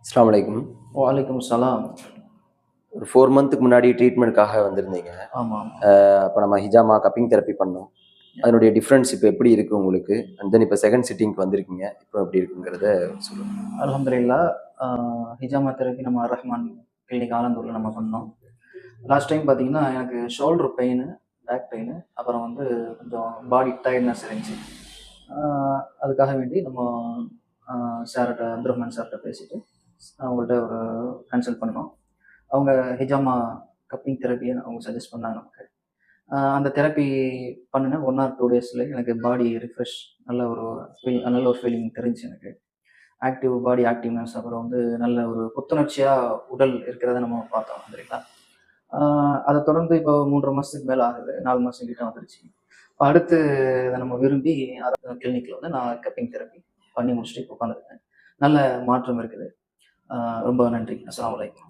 அஸ்ஸலாமு அலைக்கும். வலைக்கும் சலாம். ஒரு 4 மந்த்துக்கு முன்னாடி ட்ரீட்மெண்ட்காக வந்திருந்தீங்க. ஆமா, ஆமா. அப்ப நம்ம ஹிஜாமா, கப்பிங் தெரப்பி பண்ணோம். அதனுடைய டிஃபரன்ஸ் இப்ப எப்படி இருக்கு உங்களுக்கு? அண்ட் தென் இப்ப 2ண்ட் சிட்டிங்க்கு வந்திருக்கீங்க. இப்ப எப்படி இருக்குங்கிறத சொல்லுங்க. அல்ஹம்துலில்லாஹ். ஹிஜாமா தெரப்பி நம்ம ரஹ்மான் கிளினிக் ஆலந்தூர்ல நம்ம பண்ணோம். லாஸ்ட் டைம் பார்த்தீங்கன்னா, எனக்கு ஷோல்டர் பெயினு, பேக் பெயினு, அப்புறம் வந்து கொஞ்சம் பாடி டயர்ட்னஸ் இருந்துச்சு. ஆ அதுக்காக வேண்டி நம்ம ஆ சார்ட்ட அப்துரஹ்மான் சார்ட்ட பேசிட்டு, அவங்கள்ட்ட ஒரு கன்சல்ட் பண்ணோம். அவங்க ஹிஜாமா கப்பிங் தெரப்பிய அவங்க சஜெஸ்ட் பண்ணாங்க நமக்கு. அந்த தெரப்பி பண்ணுனேன் 1 ஆர் 2 டேஸ்ல எனக்கு பாடி ரிஃப்ரெஷ் நல்ல ஒரு ஃபீலிங் தெரிஞ்சுச்சு எனக்கு. பாடி ஆக்டிவ்னஸ் அப்புறம் வந்து நல்ல ஒரு புத்துணர்ச்சியா உடல் இருக்கிறத நம்ம பார்த்தோம் சரிங்களா. அதை தொடர்ந்து இப்போ 3.5 மாசத்துக்கு மேல ஆகுது, 4 மாசம் கிட்ட வந்துருச்சு. இப்ப அடுத்து இதை நம்ம விரும்பி கிளினிக்ல வந்து நான் கப்பிங் தெரப்பி பண்ணி முடிச்சுட்டு இப்போ உட்காந்துருக்கேன். நல்ல மாற்றம் இருக்குது. ரொம்ப நன்றி. அஸ்ஸலாமு அலைக்கும்.